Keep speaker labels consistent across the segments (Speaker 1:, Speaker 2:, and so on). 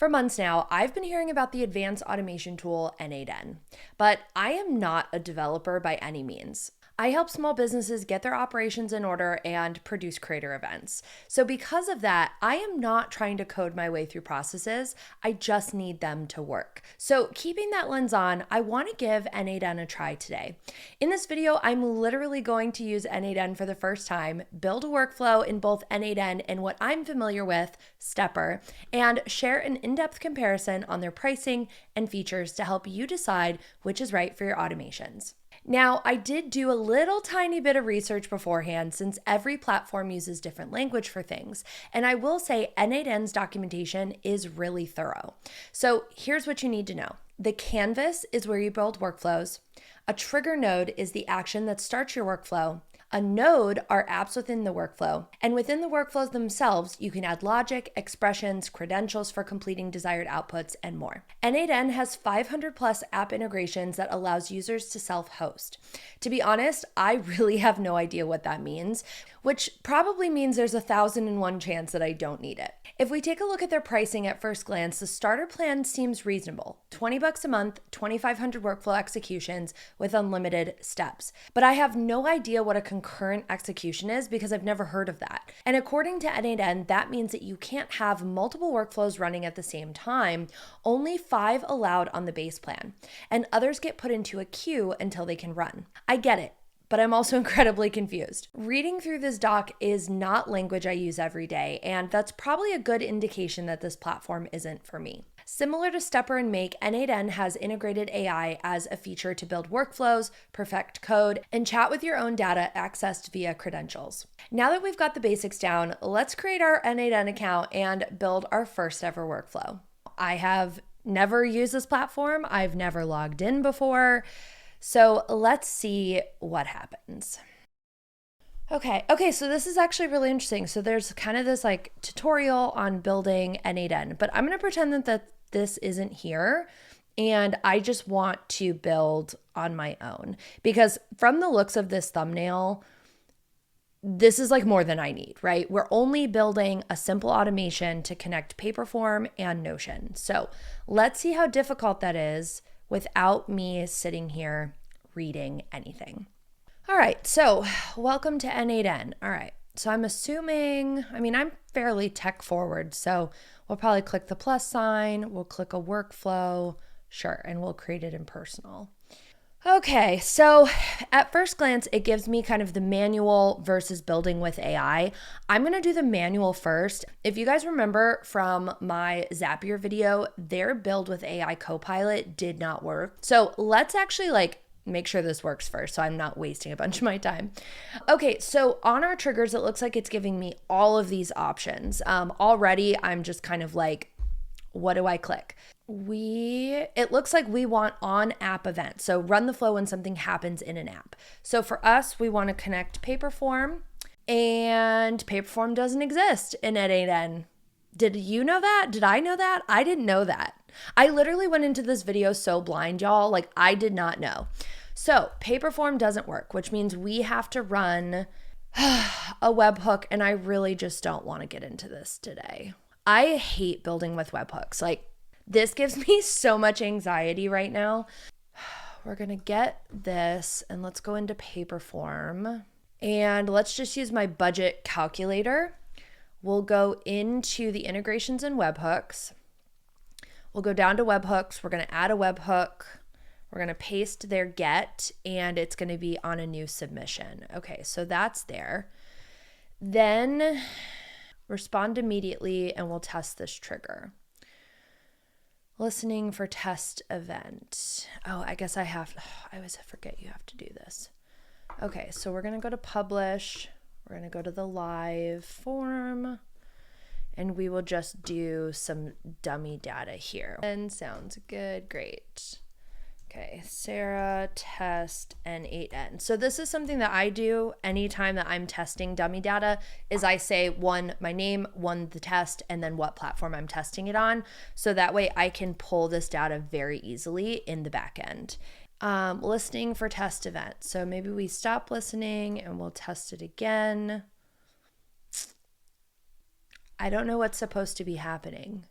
Speaker 1: For months now, I've been hearing about the advanced automation tool n8n, but I am not a developer by any means. I help small businesses get their operations in order and produce creator events. So because of that, I am not trying to code my way through processes. I just need them to work. So keeping that lens on, I want to give n8n a try today. In this video, I'm literally going to use n8n for the first time, build a workflow in both n8n and what I'm familiar with, Stepper, and share an in-depth comparison on their pricing and features to help you decide which is right for your automations. Now, I did do a little tiny bit of research beforehand since every platform uses different language for things. And I will say n8n's documentation is really thorough. So here's what you need to know. The canvas is where you build workflows. A trigger node is the action that starts your workflow. A node are apps within the workflow, and within the workflows themselves, you can add logic, expressions, credentials for completing desired outputs, and more. n8n has 500 plus app integrations that allows users to self-host. To be honest, I really have no idea what that means, which probably means there's 1,001 chance that I don't need it. If we take a look at their pricing at first glance, the starter plan seems reasonable. $20 a month, 2,500 workflow executions with unlimited steps. But I have no idea what a concurrent execution is because I've never heard of that. And according to n8n, that means that you can't have multiple workflows running at the same time, only 5 allowed on the base plan, and others get put into a queue until they can run. I get it, but I'm also incredibly confused. Reading through this doc is not language I use every day, and that's probably a good indication that this platform isn't for me. Similar to Stepper and Make, n8n has integrated AI as a feature to build workflows, perfect code, and chat with your own data accessed via credentials. Now that we've got the basics down, let's create our n8n account and build our first ever workflow. I have never used this platform. I've never logged in before. So let's see what happens. Okay, so this is actually really interesting. So there's kind of this like tutorial on building n8n, but I'm going to pretend that this isn't here. And I just want to build on my own because from the looks of this thumbnail, this is like more than I need, right? We're only building a simple automation to connect Paperform and Notion. So let's see how difficult that is without me sitting here reading anything. All right, so welcome to n8n. All right, so I'm assuming, I'm fairly tech forward, so we'll probably click the plus sign, we'll click a workflow, sure, and we'll create it in personal. Okay, so at first glance, it gives me kind of the manual versus building with AI. I'm going to do the manual first. If you guys remember from my Zapier video, their build with AI Copilot did not work. So let's actually make sure this works first so I'm not wasting a bunch of my time. Okay, so on our triggers, it looks like it's giving me all of these options. Already, I'm just kind of like, what do I click? It looks like we want on app event. So run the flow when something happens in an app. So for us, we want to connect Paperform, and Paperform doesn't exist in n8n. Did you know that? Did I know that? I didn't know that. I literally went into this video so blind, y'all. I did not know. So Paperform doesn't work, which means we have to run a webhook, and I really just don't want to get into this today. I hate building with webhooks. This gives me so much anxiety right now. We're going to get this, and let's go into Paperform, and let's just use my budget calculator. We'll go into the integrations and webhooks. We'll go down to webhooks. We're going to add a webhook. We're going to paste their get, and it's going to be on a new submission. Okay, so that's there. Then respond immediately, and we'll test this trigger. Listening for test event. Oh, I guess I always forget you have to do this. Okay, so we're going to go to publish. We're going to go to the live form, and we will just do some dummy data here. And sounds good. Great. Okay, Sara test n8n. So this is something that I do anytime that I'm testing dummy data is I say one, my name, one, the test, and then what platform I'm testing it on. So that way I can pull this data very easily in the back end. Listening for test event. So maybe we stop listening and we'll test it again. I don't know what's supposed to be happening.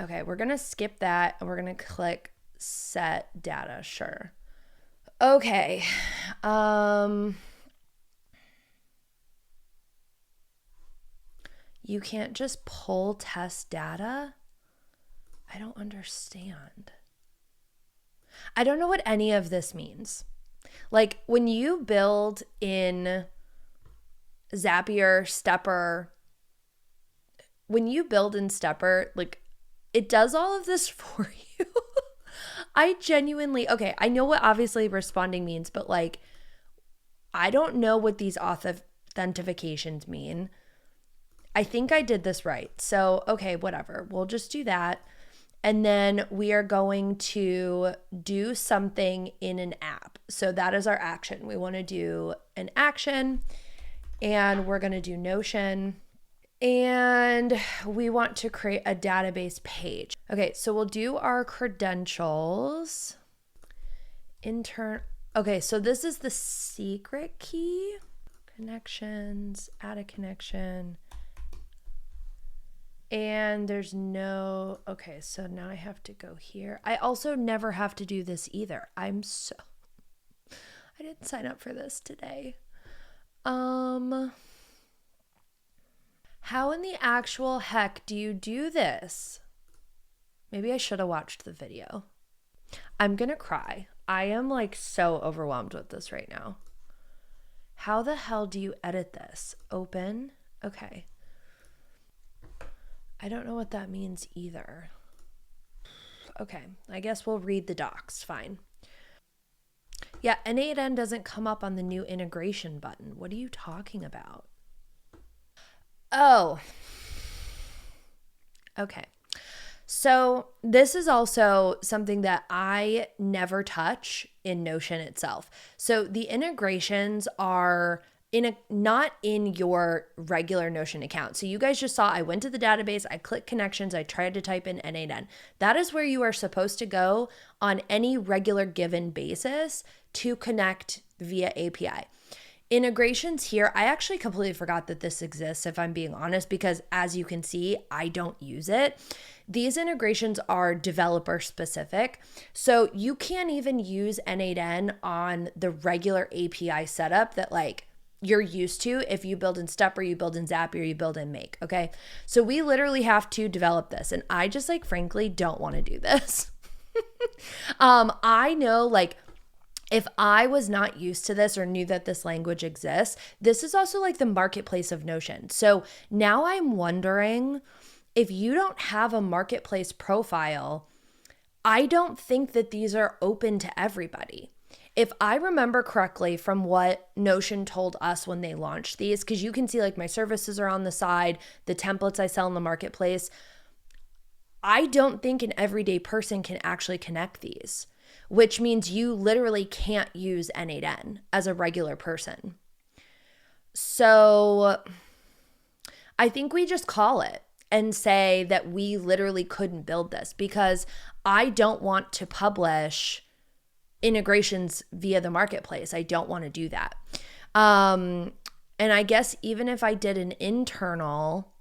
Speaker 1: Okay, we're gonna skip that and we're gonna click set data, sure. Okay, you can't just pull test data? I don't understand. I don't know what any of this means. Like when you build in Zapier, Stepper, like it does all of this for you. I genuinely, okay, I know what obviously responding means, but like, I don't know what these authentications mean. I think I did this right. So, okay, whatever. We'll just do that. And then we are going to do something in an app. So that is our action. We want to do an action and we're going to do Notion. And we want to create a database page. Okay, so we'll do our credentials. Okay, so this is the secret key. Connections, add a connection. And there's no, okay, so now I have to go here. I also never have to do this either. I didn't sign up for this today. How in the actual heck do you do this? Maybe I should have watched the video. I'm gonna cry. I am like so overwhelmed with this right now. How the hell do you edit this? Open? Okay. I don't know what that means either. Okay, I guess we'll read the docs. Fine. Yeah, n8n doesn't come up on the new integration button. What are you talking about? Oh. Okay. So this is also something that I never touch in Notion itself. So the integrations are not in your regular Notion account. So you guys just saw I went to the database, I clicked connections, I tried to type in n8n. That is where you are supposed to go on any regular given basis to connect via API. Integrations here, I actually completely forgot that this exists, if I'm being honest, because as you can see, I don't use it. These integrations are developer specific. So you can't even use n8n on the regular API setup that like you're used to if you build in Step or you build in Zapier or you build in Make, okay? So we literally have to develop this, and I just like frankly don't want to do this. I know like if I was not used to this or knew that this language exists, this is also like the marketplace of Notion. So now I'm wondering if you don't have a marketplace profile, I don't think that these are open to everybody. If I remember correctly from what Notion told us when they launched these, because you can see like my services are on the side, the templates I sell in the marketplace, I don't think an everyday person can actually connect these, which means you literally can't use n8n as a regular person. So I think we just call it and say that we literally couldn't build this because I don't want to publish integrations via the marketplace. I don't want to do that. And I guess even if I did an internal,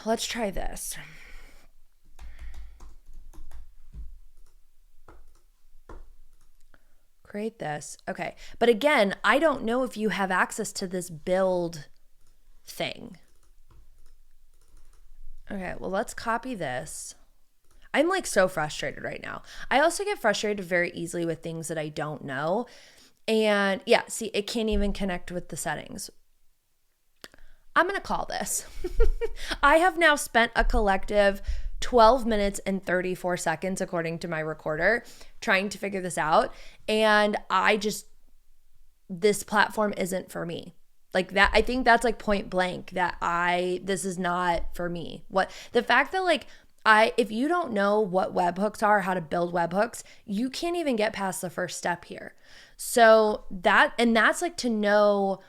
Speaker 1: let's try this. Create this. Okay. But again, I don't know if you have access to this build thing. Okay, well, let's copy this. I'm like so frustrated right now. I also get frustrated very easily with things that I don't know. And yeah, see, it can't even connect with the settings. I'm going to call this. I have now spent a collective 12 minutes and 34 seconds, according to my recorder, trying to figure this out. And this platform isn't for me. Like that, I think that's like point blank that this is not for me. The fact that like, if you don't know what webhooks are, how to build webhooks, you can't even get past the first step here. So that's like to know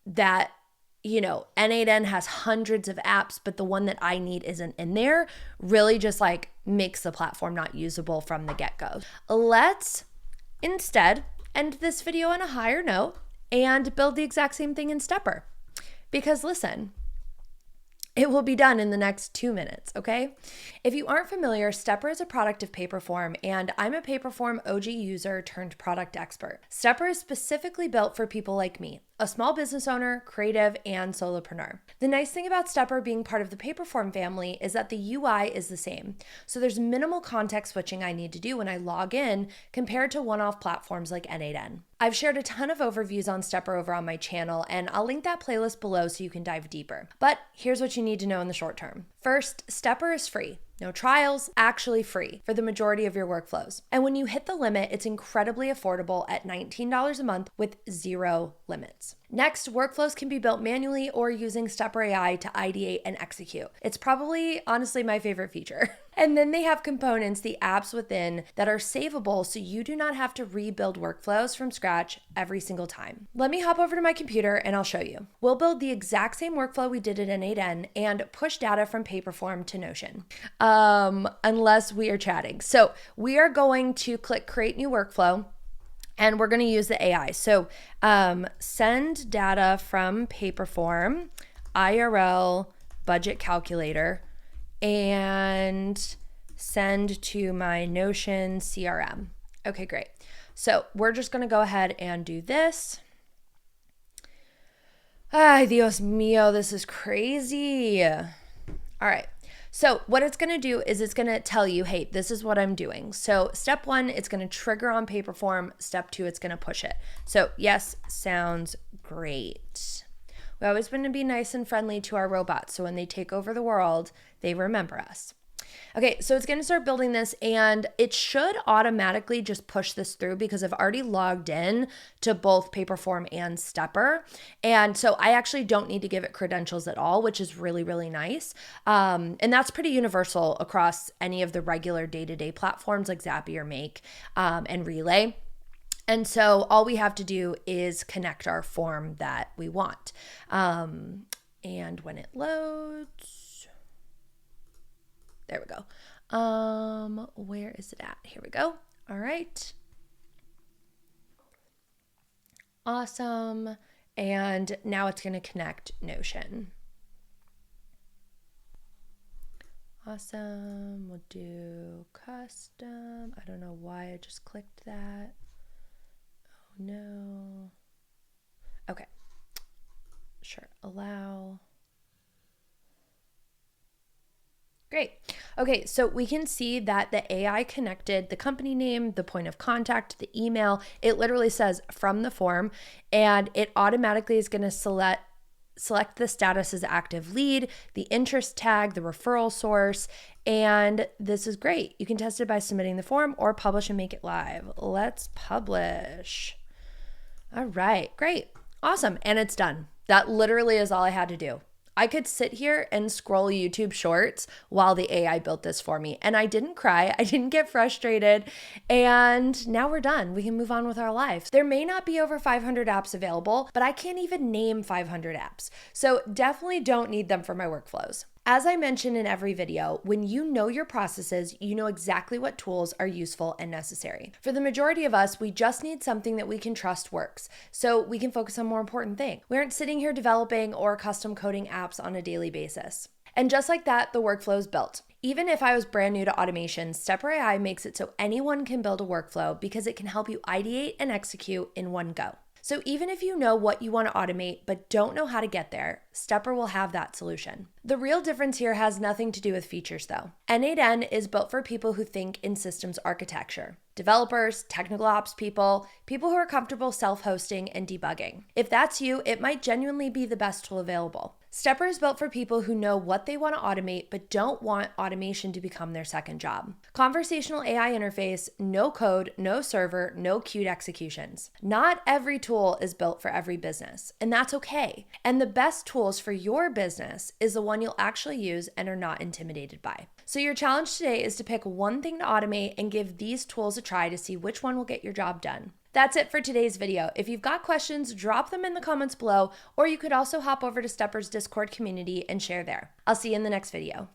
Speaker 1: that, you know, n8n has hundreds of apps, but the one that I need isn't in there, really just like makes the platform not usable from the get-go. Let's instead end this video on a higher note and build the exact same thing in Stepper. Because listen, It will be done in the next 2 minutes, okay? If you aren't familiar, Stepper is a product of Paperform, and I'm a Paperform OG user turned product expert. Stepper is specifically built for people like me, a small business owner, creative, and solopreneur. The nice thing about Stepper being part of the Paperform family is that the UI is the same. So there's minimal context switching I need to do when I log in compared to one-off platforms like n8n. I've shared a ton of overviews on Stepper over on my channel, and I'll link that playlist below so you can dive deeper. But here's what you need to know in the short term. First, Stepper is free. No trials, actually free for the majority of your workflows. And when you hit the limit, it's incredibly affordable at $19 a month with 0 limits. Next, workflows can be built manually or using Stepper AI to ideate and execute. It's probably, honestly, my favorite feature. And then they have components, the apps within, that are savable so you do not have to rebuild workflows from scratch every single time. Let me hop over to my computer and I'll show you. We'll build the exact same workflow we did at n8n and push data from Paperform to Notion. Unless we are chatting. So we are going to click Create New Workflow. And we're going to use the AI. So send data from Paperform, IRL, budget calculator, and send to my Notion CRM. Okay, great. So we're just going to go ahead and do this. Ay, Dios mío, this is crazy. All right. So what it's going to do is it's going to tell you, hey, this is what I'm doing. So step 1, it's going to trigger on Paperform. Step 2, it's going to push it. So yes, sounds great. We always want to be nice and friendly to our robots, so when they take over the world, they remember us. Okay, so it's going to start building this, and it should automatically just push this through because I've already logged in to both Paperform and Stepper. And so I actually don't need to give it credentials at all, which is really, really nice. And that's pretty universal across any of the regular day-to-day platforms like Zapier, Make, and Relay. And so all we have to do is connect our form that we want. And when it loads, there we go. Where is it at? Here we go. All right. Awesome. And now it's going to connect Notion. Awesome. We'll do custom. I don't know why I just clicked that. Oh no. Okay. Sure. Allow. Great. Okay, so we can see that the AI connected the company name, the point of contact, the email. It literally says from the form, and it automatically is going to select the status as active lead, the interest tag, the referral source, and this is great. You can test it by submitting the form or publish and make it live. Let's publish. All right, great. Awesome, and it's done. That literally is all I had to do. I could sit here and scroll YouTube shorts while the AI built this for me, and I didn't cry, I didn't get frustrated, and now we're done. We can move on with our lives. There may not be over 500 apps available, but I can't even name 500 apps, so definitely don't need them for my workflows. As I mentioned in every video, when you know your processes, you know exactly what tools are useful and necessary. For the majority of us, we just need something that we can trust works, so we can focus on more important things. We aren't sitting here developing or custom coding apps on a daily basis. And just like that, the workflow is built. Even if I was brand new to automation, Stepper AI makes it so anyone can build a workflow because it can help you ideate and execute in one go. So even if you know what you want to automate but don't know how to get there, Stepper will have that solution. The real difference here has nothing to do with features though. n8n is built for people who think in systems architecture. Developers, technical ops people who are comfortable self-hosting and debugging. If that's you, it might genuinely be the best tool available. Stepper is built for people who know what they want to automate but don't want automation to become their second job. Conversational AI interface, no code, no server, no queued executions. Not every tool is built for every business, and that's okay. And the best tools for your business is the one you'll actually use and are not intimidated by. So your challenge today is to pick one thing to automate and give these tools a try to see which one will get your job done. That's it for today's video. If you've got questions, drop them in the comments below, or you could also hop over to Stepper's Discord community and share there. I'll see you in the next video.